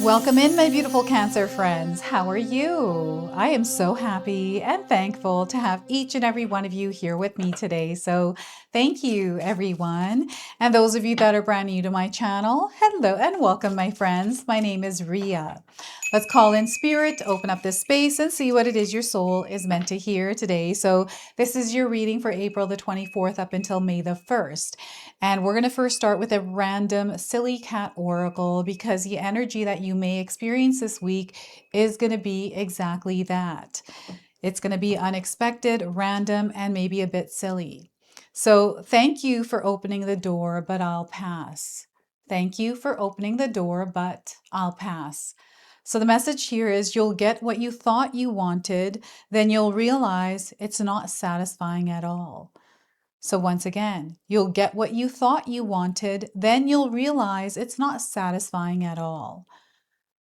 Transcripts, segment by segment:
Welcome in, my beautiful Cancer friends. How are you? I am so happy and thankful to have each and every one of you here with me today. So thank you, everyone. And those of you that are brand new to my channel, hello and welcome, my friends. My name is Ria. Let's call in spirit, open up this space and see what it is your soul is meant to hear today. So this is your reading for April the 24th up until May the 1st. And we're going to first start with a random silly cat oracle because the energy that you may experience this week is going to be exactly that. It's going to be unexpected, random, and maybe a bit silly. So thank you for opening the door, but I'll pass. Thank you for opening the door, but I'll pass. So the message here is you'll get what you thought you wanted, then you'll realize it's not satisfying at all. So once again, you'll get what you thought you wanted, then you'll realize it's not satisfying at all.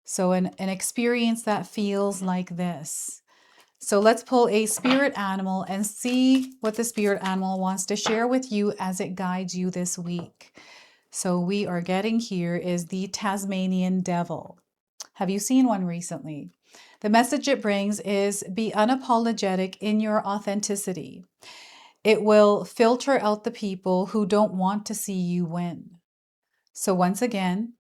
So an experience that feels like this. So let's pull a spirit animal and see what the spirit animal wants to share with you as it guides you this week. So we are getting here is the Tasmanian Devil. Have you seen one recently? The message it brings is be unapologetic in your authenticity. It will filter out the people who don't want to see you win. So once again,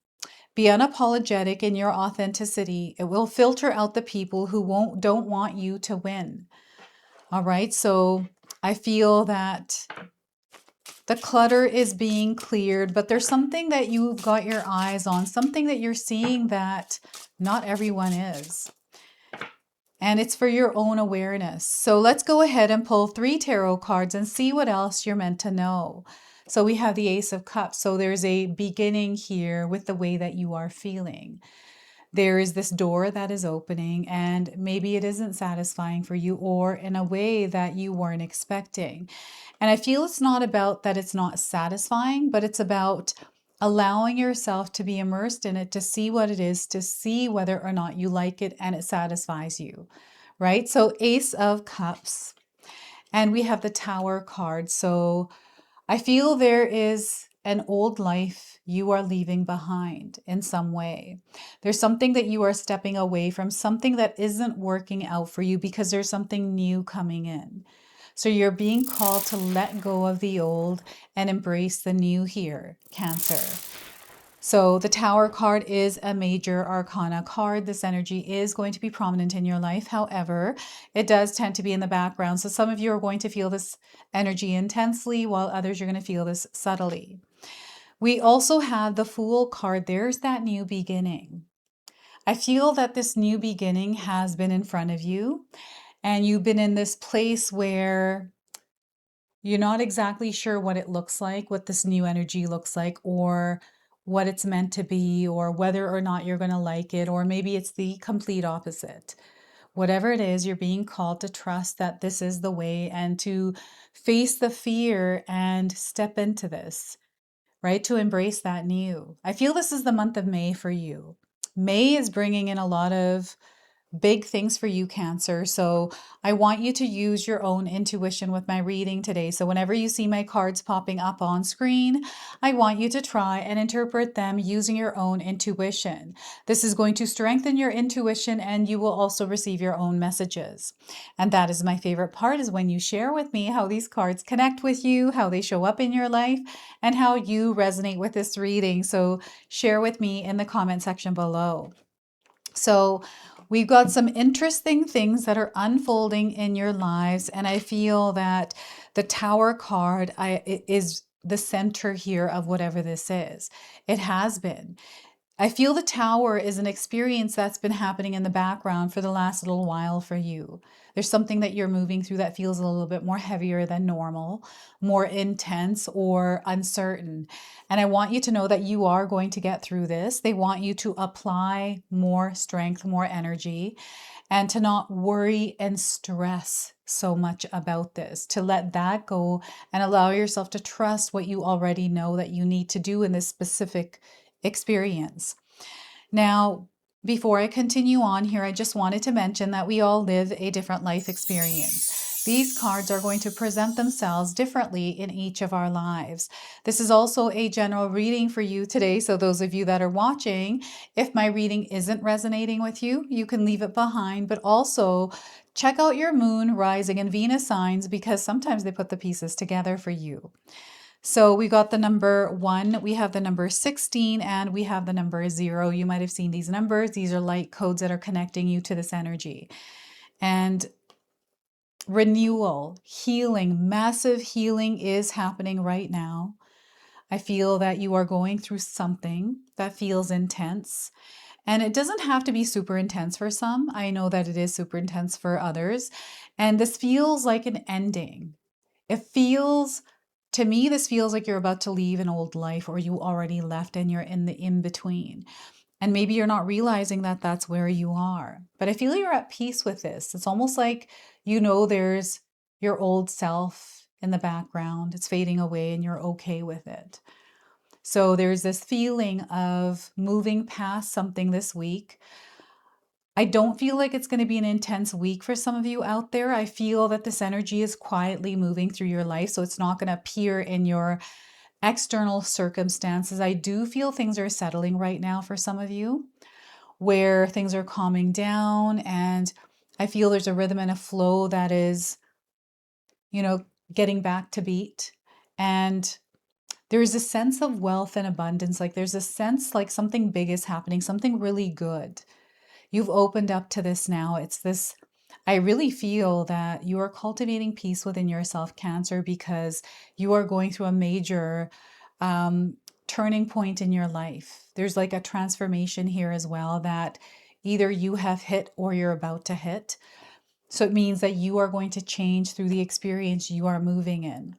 be unapologetic in your authenticity. It will filter out the people who don't want you to win. All right, so I feel that the clutter is being cleared, but there's something that you've got your eyes on, something that you're seeing that not everyone is. And it's for your own awareness. So let's go ahead and pull 3 tarot cards and see what else you're meant to know. So we have the Ace of Cups. So there's a beginning here with the way that you are feeling. There is this door that is opening and maybe it isn't satisfying for you or in a way that you weren't expecting. And I feel it's not about that it's not satisfying, but it's about allowing yourself to be immersed in it, to see what it is, to see whether or not you like it and it satisfies you, right? So Ace of Cups. And we have the Tower card. So I feel there is an old life you are leaving behind in some way. There's something that you are stepping away from, something that isn't working out for you because there's something new coming in. So you're being called to let go of the old and embrace the new here, Cancer. So the Tower card is a major arcana card. This energy is going to be prominent in your life. However, it does tend to be in the background. So some of you are going to feel this energy intensely, while others are going to feel this subtly. We also have the Fool card. There's that new beginning. I feel that this new beginning has been in front of you, and you've been in this place where you're not exactly sure what it looks like, what this new energy looks like, or what it's meant to be, or whether or not you're going to like it, or maybe it's the complete opposite. Whatever it is, you're being called to trust that this is the way and to face the fear and step into this, right? To embrace that new. I feel this is the month of May for you. May is bringing in a lot of big things for you, Cancer. So I want you to use your own intuition with my reading today. So whenever you see my cards popping up on screen, I want you to try and interpret them using your own intuition. This is going to strengthen your intuition and you will also receive your own messages. And that is my favorite part, is when you share with me how these cards connect with you, how they show up in your life, and how you resonate with this reading. So share with me in the comment section below. So we've got some interesting things that are unfolding in your lives, and I feel that the Tower card is the center here of whatever this is. It has been. I feel the Tower is an experience that's been happening in the background for the last little while for you. There's something that you're moving through that feels a little bit more heavier than normal, more intense or uncertain. And I want you to know that you are going to get through this. They want you to apply more strength, more energy, and to not worry and stress so much about this, to let that go and allow yourself to trust what you already know that you need to do in this specific experience. Now, before I continue on here, I just wanted to mention that we all live a different life experience. these cards are going to present themselves differently in each of our lives. This is also a general reading for you today. So those of you that are watching, if my reading isn't resonating with you, you can leave it behind, but also check out your moon, rising, and Venus signs because sometimes they put the pieces together for you. So we got the number 1, we have the number 16, and we have the number 0. You might have seen these numbers. These are light codes that are connecting you to this energy. And renewal, healing, massive healing is happening right now. I feel that you are going through something that feels intense. And it doesn't have to be super intense for some. I know that it is super intense for others. And this feels like an ending. It feels, to me, this feels like you're about to leave an old life or you already left and you're in the in-between. And maybe you're not realizing that that's where you are. But I feel you're at peace with this. It's almost like, there's your old self in the background. It's fading away and you're okay with it. So there's this feeling of moving past something this week. I don't feel like it's going to be an intense week for some of you out there. I feel that this energy is quietly moving through your life, so it's not going to appear in your external circumstances. I do feel things are settling right now for some of you, where things are calming down, and I feel there's a rhythm and a flow that is, getting back to beat. And there's a sense of wealth and abundance. Like there's a sense like something big is happening, something really good. You've opened up to this now. It's this, I really feel that you are cultivating peace within yourself, Cancer, because you are going through a major turning point in your life. There's like a transformation here as well that either you have hit or you're about to hit. So it means that you are going to change through the experience you are moving in,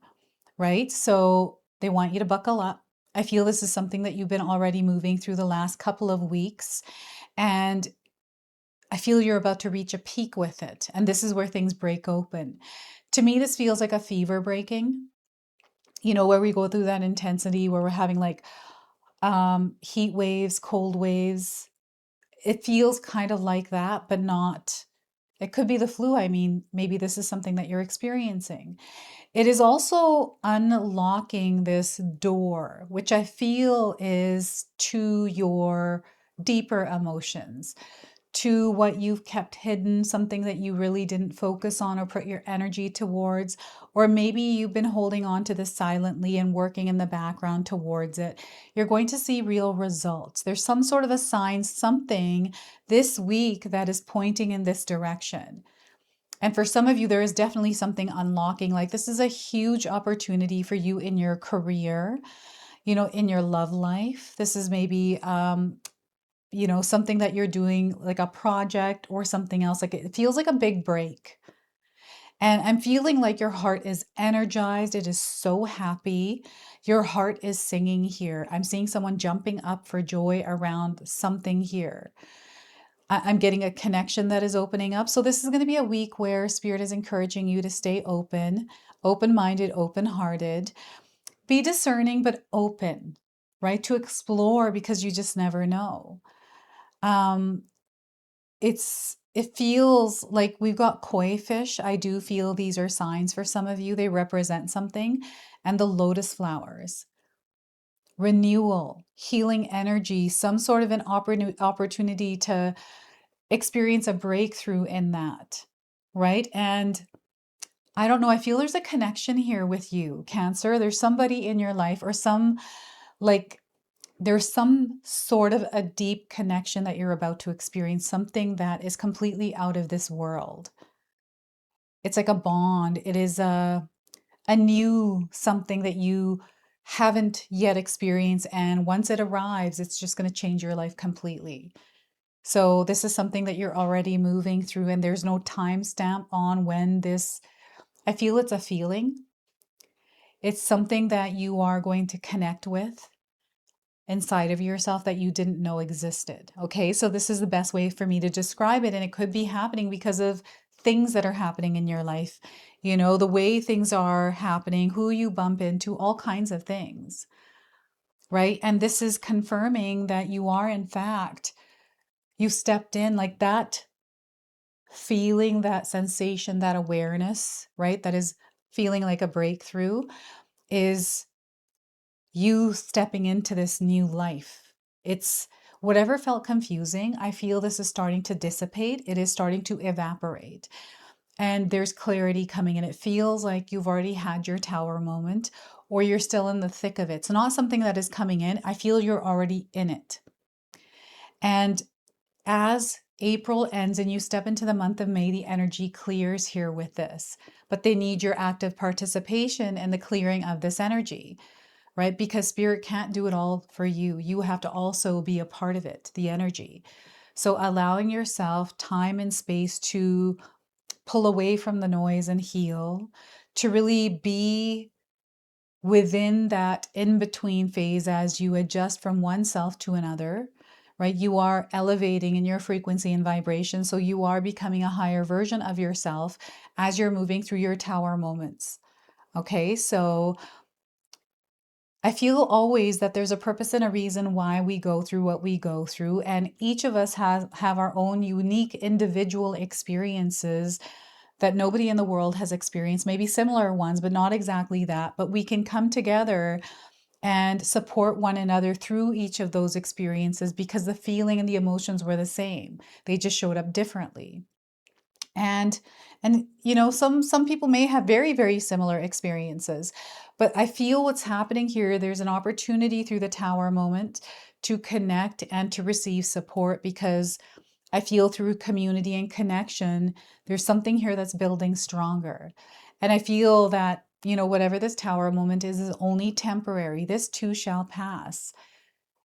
right? So they want you to buckle up. I feel this is something that you've been already moving through the last couple of weeks. And I feel you're about to reach a peak with it. And this is where things break open. To me, this feels like a fever breaking, where we go through that intensity, where we're having like heat waves, cold waves. It feels kind of like that, but not. It could be the flu. I mean, maybe this is something that you're experiencing. It is also unlocking this door, which I feel is to your deeper emotions, to what you've kept hidden, something that you really didn't focus on or put your energy towards, or maybe you've been holding on to this silently and working in the background towards it. You're going to see real results. There's some sort of a sign, something this week that is pointing in this direction. And for some of you, there is definitely something unlocking. Like this is a huge opportunity for you in your career, in your love life. This is maybe something that you're doing, like a project or something else. Like it feels like a big break. And I'm feeling like your heart is energized. It is so happy. Your heart is singing here. I'm seeing someone jumping up for joy around something here. I'm getting a connection that is opening up. So this is going to be a week where Spirit is encouraging you to stay open, open-minded, open-hearted. Be discerning, but open, right? To explore because you just never know. It feels like we've got koi fish. I do feel these are signs for some of you. They represent something. And the lotus flowers. Renewal, healing energy, some sort of an opportunity to experience a breakthrough in that, right? And I don't know, I feel there's a connection here with you, Cancer. There's somebody in your life or there's some sort of a deep connection that you're about to experience, something that is completely out of this world. It's like a bond. It is a new something that you haven't yet experienced. And once it arrives, it's just going to change your life completely. So this is something that you're already moving through, and there's no timestamp on when this, I feel it's a feeling. It's something that you are going to connect with inside of yourself that you didn't know existed. Okay, so this is the best way for me to describe it. And it could be happening because of things that are happening in your life, the way things are happening, who you bump into, all kinds of things, right? And this is confirming that you are, in fact, you stepped in like that. feeling that sensation, that awareness, right? That is feeling like a breakthrough, is you stepping into this new life. It's whatever felt confusing. I feel this is starting to dissipate. It is starting to evaporate. And there's clarity coming in. It feels like you've already had your tower moment, or you're still in the thick of it. It's not something that is coming in. I feel you're already in it. And as April ends and you step into the month of May, the energy clears here with this. But they need your active participation in the clearing of this energy, right? Because Spirit can't do it all for you. You have to also be a part of it, the energy. So allowing yourself time and space to pull away from the noise and heal, to really be within that in-between phase as you adjust from one self to another, right? You are elevating in your frequency and vibration. So you are becoming a higher version of yourself as you're moving through your tower moments. Okay, so I feel always that there's a purpose and a reason why we go through what we go through. And each of us have our own unique individual experiences that nobody in the world has experienced, maybe similar ones, but not exactly that. But we can come together and support one another through each of those experiences because the feeling and the emotions were the same. They just showed up differently. And you know, some people may have very, very similar experiences, but I feel what's happening here, there's an opportunity through the tower moment to connect and to receive support, because I feel through community and connection, there's something here that's building stronger. And I feel that, you know, whatever this tower moment is only temporary. This too shall pass.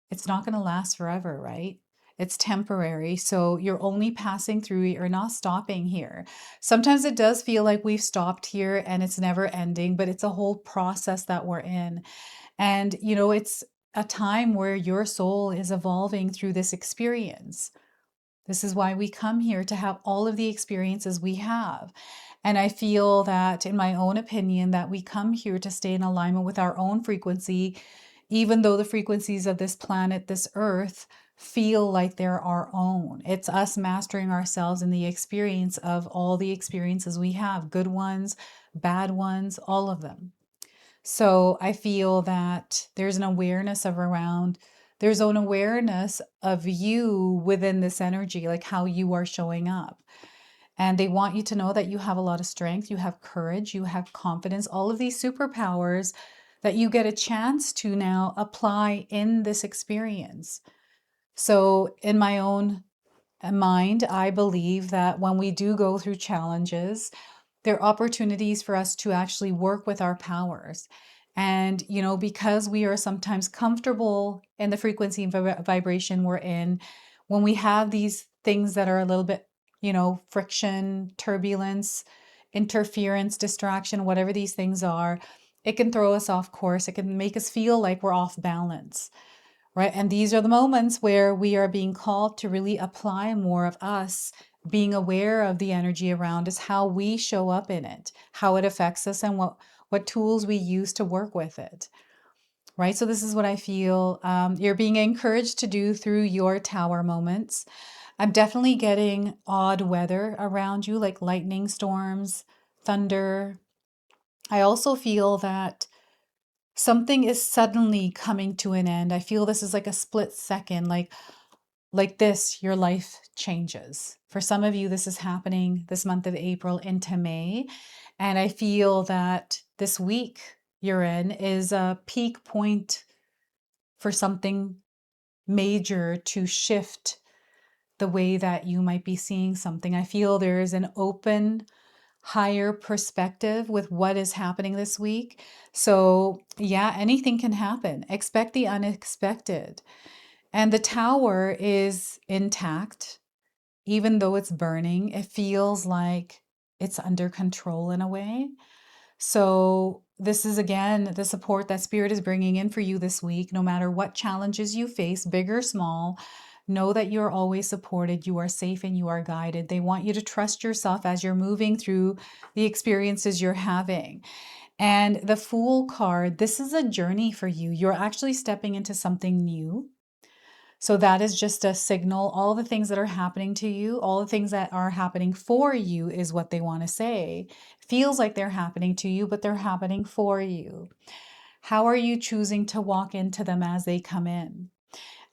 It's not going to last forever, right? It's temporary. So you're only passing through, you're not stopping here. Sometimes it does feel like we've stopped here and it's never ending, but it's a whole process that we're in. And, you know, it's a time where your soul is evolving through this experience. This is why we come here, to have all of the experiences we have. And I feel that, in my own opinion, that we come here to stay in alignment with our own frequency, even though the frequencies of this planet, this earth, feel like they're our own. It's us mastering ourselves in the experience of all the experiences we have, good ones, bad ones, all of them. So I feel that there's an awareness there's an awareness of you within this energy, like how you are showing up. And they want you to know that you have a lot of strength, you have courage, you have confidence, all of these superpowers that you get a chance to now apply in this experience. So in my own mind, I believe that when we do go through challenges, there are opportunities for us to actually work with our powers. And, you know, because we are sometimes comfortable in the frequency and vibration we're in, when we have these things that are a little bit, you know, friction, turbulence, interference, distraction, whatever these things are, it can throw us off course. It can make us feel like we're off balance, right? And these are the moments where we are being called to really apply more of us being aware of the energy around us, how we show up in it, how it affects us, and what tools we use to work with it, right? So this is what I feel you're being encouraged to do through your tower moments. I'm definitely getting odd weather around you, like lightning storms, thunder. I also feel that something is suddenly coming to an end. I feel this is like a split second, like this, your life changes. For some of you, this is happening this month of April into May. And I feel that this week you're in is a peak point for something major to shift the way that you might be seeing something. I feel there is an open, higher perspective with what is happening this week. So yeah, anything can happen. Expect the unexpected. And the tower is intact. Even though it's burning, it feels like it's under control in a way. So this is, again, the support that Spirit is bringing in for you this week. No matter what challenges you face, big or small, know that you're always supported, you are safe, and you are guided. They want you to trust yourself as you're moving through the experiences you're having. And the Fool card, this is a journey for you. You're actually stepping into something new. So that is just a signal. All the things that are happening to you, all the things that are happening for you is what they want to say. Feels like they're happening to you, but they're happening for you. How are you choosing to walk into them as they come in?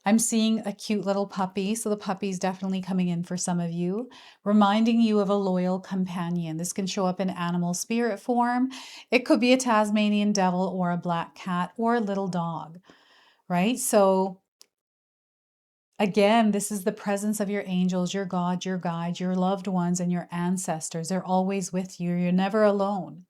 I'm seeing a cute little puppy. So the puppy's definitely coming in for some of you, reminding you of a loyal companion. This can show up in animal spirit form. It could be a Tasmanian devil or a black cat or a little dog, right? So again, this is the presence of your angels, your God, your guides, your loved ones, and your ancestors. They're always with you. You're never alone,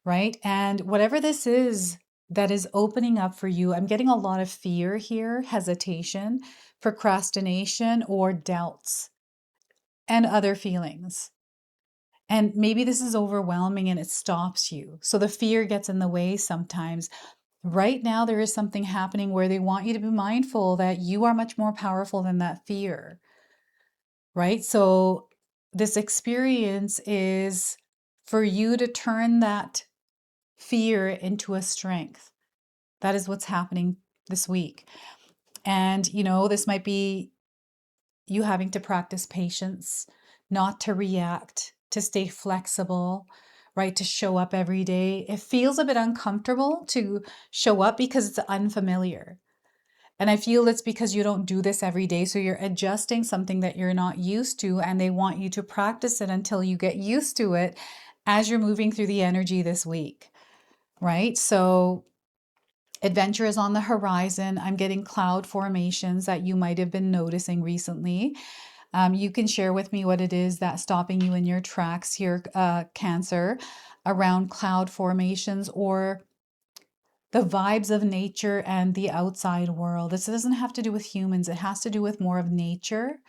right? And whatever this is that is opening up for you, I'm getting a lot of fear here, hesitation, procrastination, or doubts and other feelings. And maybe this is overwhelming and it stops you. So the fear gets in the way sometimes. Right now, there is something happening where they want you to be mindful that you are much more powerful than that fear, right? So this experience is for you to turn that fear into a strength. That is what's happening this week. And, this might be you having to practice patience, not to react, to stay flexible, right? To show up every day. It feels a bit uncomfortable to show up because it's unfamiliar. And I feel it's because you don't do this every day. So you're adjusting something that you're not used to, and they want you to practice it until you get used to it as you're moving through the energy this week, right? So adventure is on the horizon. I'm getting cloud formations that you might have been noticing recently. You can share with me what it is that's stopping you in your tracks here, Cancer, around cloud formations or the vibes of nature and the outside world. This doesn't have to do with humans. It has to do with more of nature,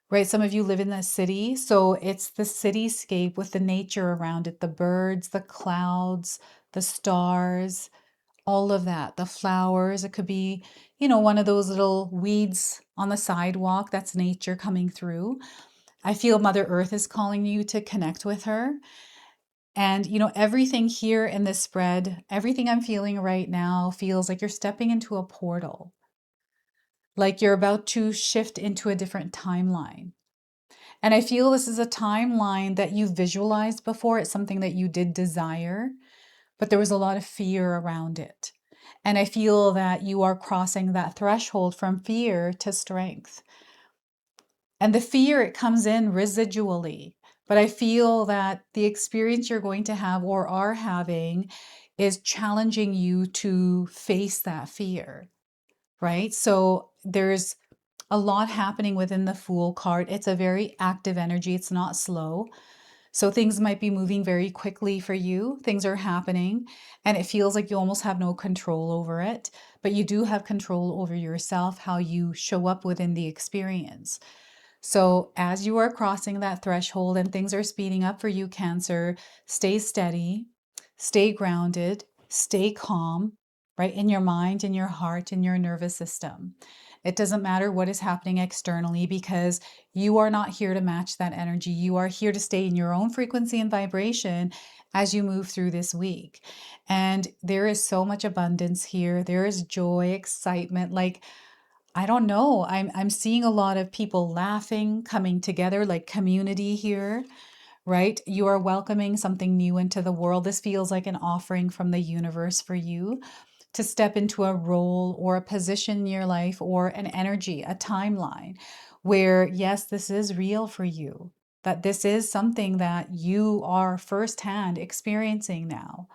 right? Some of you live in the city, so it's the cityscape with the nature around it, the birds, the clouds, the stars, all of that, the flowers. It could be, one of those little weeds on the sidewalk. That's nature coming through. I feel Mother Earth is calling you to connect with her. And, everything here in this spread, everything I'm feeling right now feels like you're stepping into a portal, like you're about to shift into a different timeline. And I feel this is a timeline that you visualized before. It's something that you did desire, but there was a lot of fear around it. And I feel that you are crossing that threshold from fear to strength. And the fear, it comes in residually. But I feel that the experience you're going to have or are having is challenging you to face that fear, right? So there's a lot happening within the Fool card. It's a very active energy. It's not slow. So things might be moving very quickly for you. Things are happening and it feels like you almost have no control over it, but you do have control over yourself, how you show up within the experience. So as you are crossing that threshold and things are speeding up for you, Cancer, stay steady, stay grounded, stay calm, right? In your mind, in your heart, in your nervous system. It doesn't matter what is happening externally because you are not here to match that energy. You are here to stay in your own frequency and vibration as you move through this week. And there is so much abundance here. There is joy, excitement, like I don't know. I'm seeing a lot of people laughing, coming together, like community here, right? You are welcoming something new into the world. This feels like an offering from the universe for you to step into a role or a position in your life or an energy, a timeline where, yes, this is real for you, that this is something that you are firsthand experiencing now,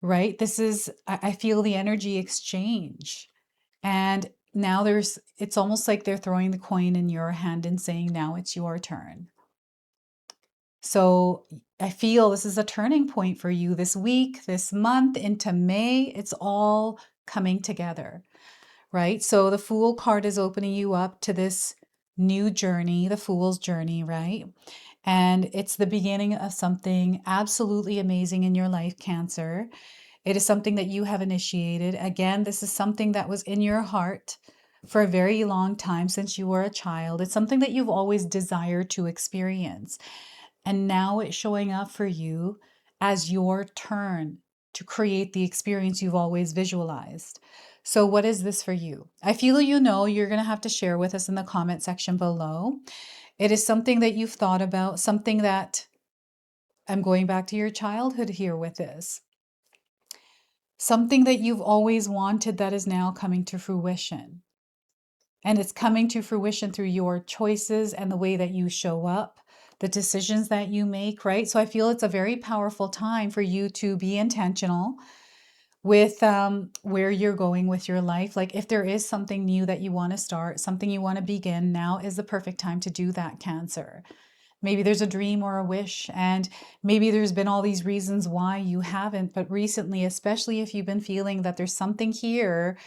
right? This is, I feel the energy exchange. And now it's almost like they're throwing the coin in your hand and saying, now it's your turn. So I feel this is a turning point for you this week, this month into May. It's all coming together, right? So the Fool card is opening you up to this new journey, the Fool's journey, right? And it's the beginning of something absolutely amazing in your life, Cancer. It is something that you have initiated. Again, this is something that was in your heart for a very long time since you were a child. It's something that you've always desired to experience. And now it's showing up for you as your turn to create the experience you've always visualized. So what is this for you? I feel you're going to have to share with us in the comment section below. It is something that you've thought about, something that I'm going back to your childhood here with this. Something that you've always wanted that is now coming to fruition. And it's coming to fruition through your choices and the way that you show up, the decisions that you make, right? So I feel it's a very powerful time for you to be intentional with where you're going with your life. Like if there is something new that you want to start, something you want to begin, now is the perfect time to do that, Cancer. Maybe there's a dream or a wish, and maybe there's been all these reasons why you haven't, but recently, especially if you've been feeling that there's something here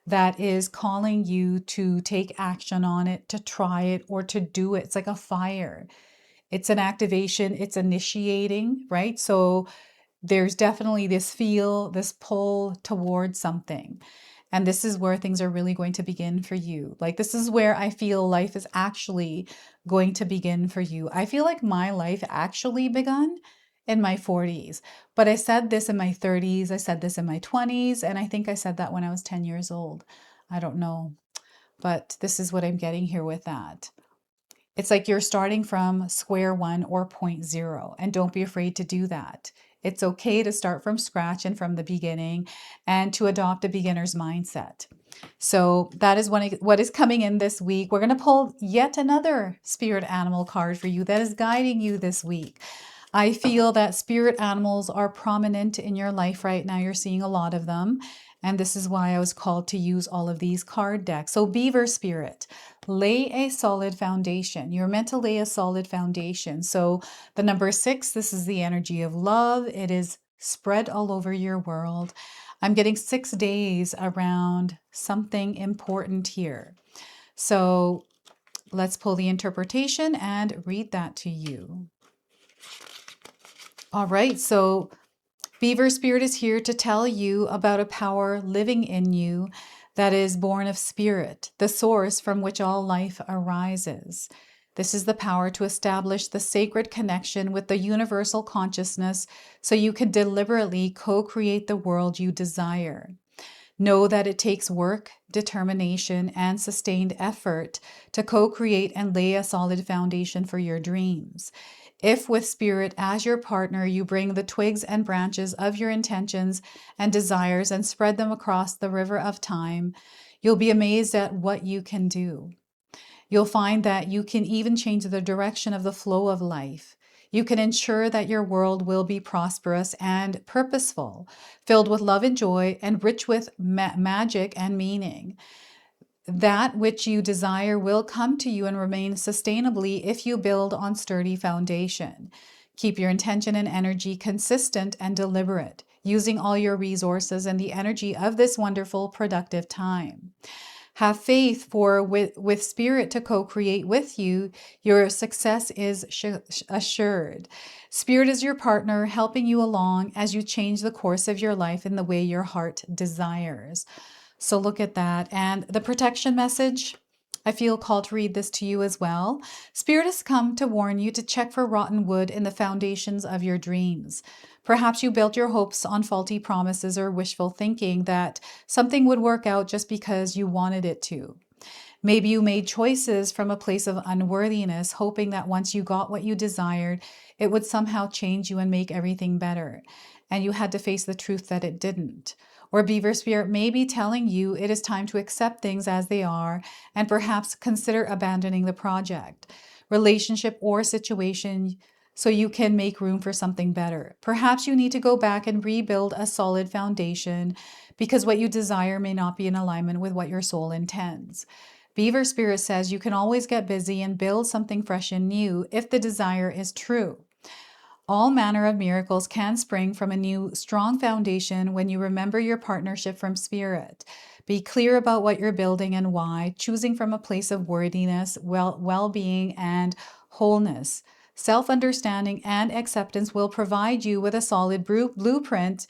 that is calling you to take action on it, to try it, or to do it. It's like a fire. It's an activation, it's initiating, right? So there's definitely this pull towards something. And this is where things are really going to begin for you. Like this is where I feel life is actually going to begin for you. I feel like my life actually begun in my 40s, but I said this in my 30s, I said this in my 20s, and I think I said that when I was 10 years old. I don't know, but this is what I'm getting here with that. It's like you're starting from square one or point zero, and don't be afraid to do that. It's okay to start from scratch and from the beginning and to adopt a beginner's mindset. So that is what is coming in this week. We're going to pull yet another spirit animal card for you that is guiding you this week. I feel that spirit animals are prominent in your life right now. You're seeing a lot of them. And this is why I was called to use all of these card decks. So Beaver Spirit, lay a solid foundation. You're meant to lay a solid foundation. So the number 6, this is the energy of love. It is spread all over your world. I'm getting 6 days around something important here. So let's pull the interpretation and read that to you. All right, so Beaver Spirit is here to tell you about a power living in you that is born of spirit, the source from which all life arises. This is the power to establish the sacred connection with the universal consciousness so you can deliberately co-create the world you desire. Know that it takes work, determination, and sustained effort to co-create and lay a solid foundation for your dreams. If with spirit as your partner, you bring the twigs and branches of your intentions and desires and spread them across the river of time, you'll be amazed at what you can do. You'll find that you can even change the direction of the flow of life. You can ensure that your world will be prosperous and purposeful, filled with love and joy, and rich with magic and meaning. That which you desire will come to you and remain sustainably if you build on sturdy foundation. Keep your intention and energy consistent and deliberate, using all your resources and the energy of this wonderful, productive time. Have faith, for with spirit to co-create with you, your success is assured. Spirit is your partner, helping you along as you change the course of your life in the way your heart desires. So look at that. And the protection message, I feel called to read this to you as well. Spirit has come to warn you to check for rotten wood in the foundations of your dreams. Perhaps you built your hopes on faulty promises or wishful thinking that something would work out just because you wanted it to. Maybe you made choices from a place of unworthiness, hoping that once you got what you desired, it would somehow change you and make everything better. And you had to face the truth that it didn't. Or Beaver Spirit may be telling you it is time to accept things as they are and perhaps consider abandoning the project, relationship, or situation so you can make room for something better. Perhaps you need to go back and rebuild a solid foundation because what you desire may not be in alignment with what your soul intends. Beaver Spirit says you can always get busy and build something fresh and new if the desire is true. All manner of miracles can spring from a new, strong foundation when you remember your partnership from spirit. Be clear about what you're building and why, choosing from a place of worthiness, well-being, and wholeness. Self-understanding and acceptance will provide you with a solid blueprint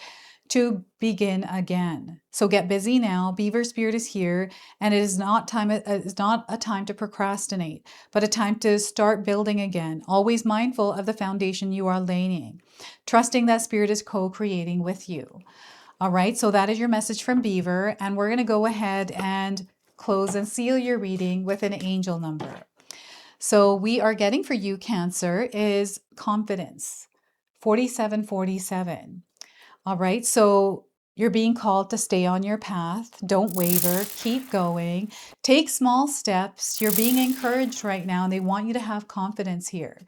to begin again. So get busy now. Beaver Spirit is here, and it is not a time to procrastinate, but a time to start building again. Always mindful of the foundation you are laying, trusting that Spirit is co-creating with you. All right, so that is your message from Beaver, and we're going to go ahead and close and seal your reading with an angel number. So we are getting for you, Cancer, is confidence, 4747. All right, so you're being called to stay on your path. Don't waver, keep going, take small steps. You're being encouraged right now, and they want you to have confidence here.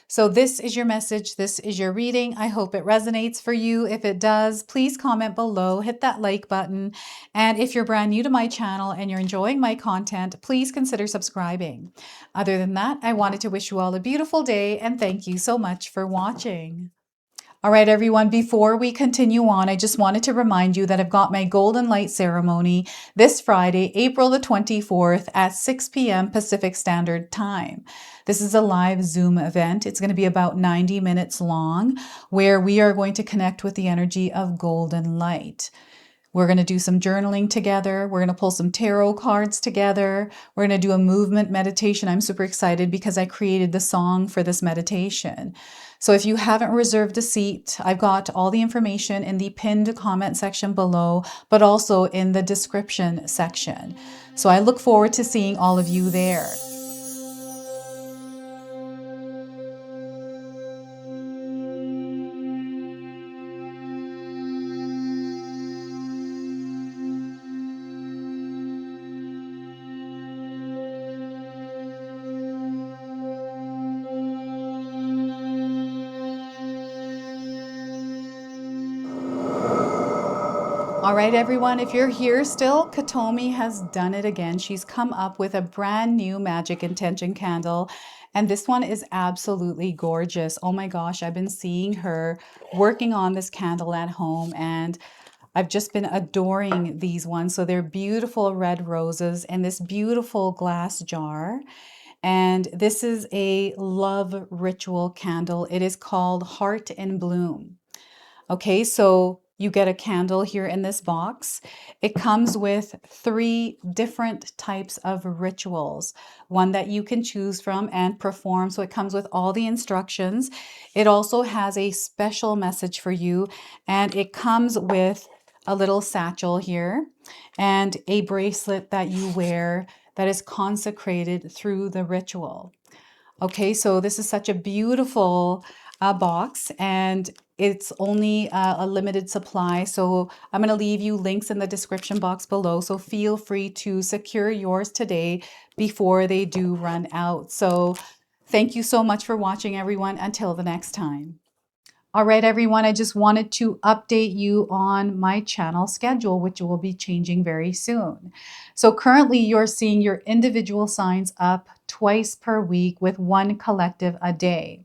So this is your message. This is your reading. I hope it resonates for you. If it does, please comment below, hit that like button. And if you're brand new to my channel and you're enjoying my content, please consider subscribing. Other than that, I wanted to wish you all a beautiful day and thank you so much for watching. All right, everyone, before we continue on, I just wanted to remind you that I've got my Golden Light ceremony this Friday, April the 24th at 6 p.m. Pacific Standard Time. This is a live Zoom event. It's going to be about 90 minutes long, where we are going to connect with the energy of golden light. We're going to do some journaling together. We're going to pull some tarot cards together. We're going to do a movement meditation. I'm super excited because I created the song for this meditation. So if you haven't reserved a seat, I've got all the information in the pinned comment section below, but also in the description section. So I look forward to seeing all of you there. All right, everyone, if you're here still, Katomi has done it again. She's come up with a brand new magic intention candle, and this one is absolutely gorgeous. Oh my gosh, I've been seeing her working on this candle at home, and I've just been adoring these ones. So they're beautiful red roses in this beautiful glass jar. And this is a love ritual candle. It is called Heart in Bloom. Okay, so you get a candle here in this box. It comes with 3 different types of rituals, one that you can choose from and perform. So it comes with all the instructions. It also has a special message for you, and it comes with a little satchel here and a bracelet that you wear that is consecrated through the ritual. Okay, so this is such a beautiful box, and it's only a limited supply. So I'm going to leave you links in the description box below. So feel free to secure yours today before they do run out. So thank you so much for watching, everyone. Until the next time. All right, everyone, I just wanted to update you on my channel schedule, which will be changing very soon. So currently you're seeing your individual signs up twice per week with one collective a day.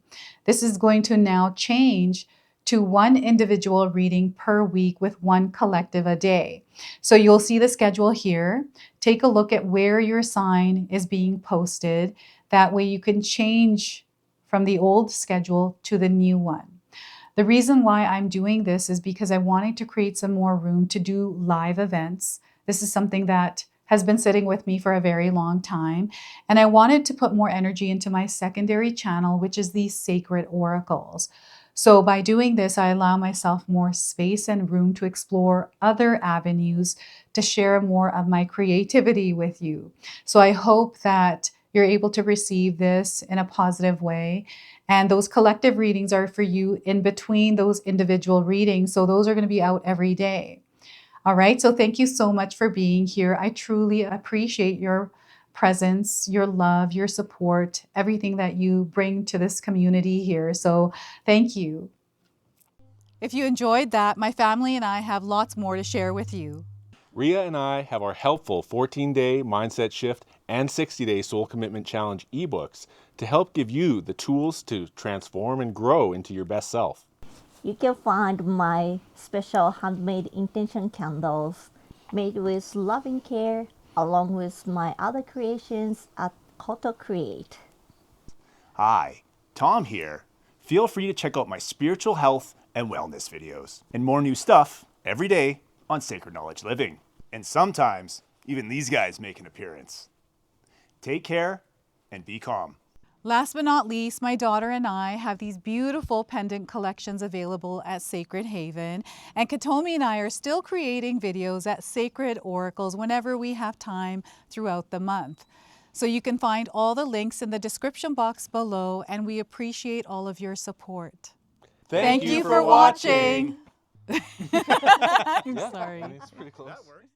This is going to now change to one individual reading per week with one collective a day. So you'll see the schedule here. Take a look at where your sign is being posted. That way you can change from the old schedule to the new one. The reason why I'm doing this is because I wanted to create some more room to do live events. This is something that has been sitting with me for a very long time. And I wanted to put more energy into my secondary channel, which is the Sacred Oracles. So by doing this, I allow myself more space and room to explore other avenues to share more of my creativity with you. So I hope that you're able to receive this in a positive way. And those collective readings are for you in between those individual readings. So those are going to be out every day. All right. So thank you so much for being here. I truly appreciate your presence, your love, your support, everything that you bring to this community here. So thank you. If you enjoyed that, my family and I have lots more to share with you. Ria and I have our helpful 14-day mindset shift and 60-day soul commitment challenge ebooks to help give you the tools to transform and grow into your best self. You can find my special handmade intention candles made with loving care along with my other creations at 𝐂𝐄𝐑𝐄𝐍. Hi, Tom here. Feel free to check out my spiritual health and wellness videos and more new stuff every day on Sacred Knowledge Living. And sometimes, even these guys make an appearance. Take care and be calm. Last but not least, my daughter and I have these beautiful pendant collections available at Sacred Haven, and Katomi and I are still creating videos at Sacred Oracles whenever we have time throughout the month. So you can find all the links in the description box below, and we appreciate all of your support. Thank you for watching. I'm sorry. It's pretty close.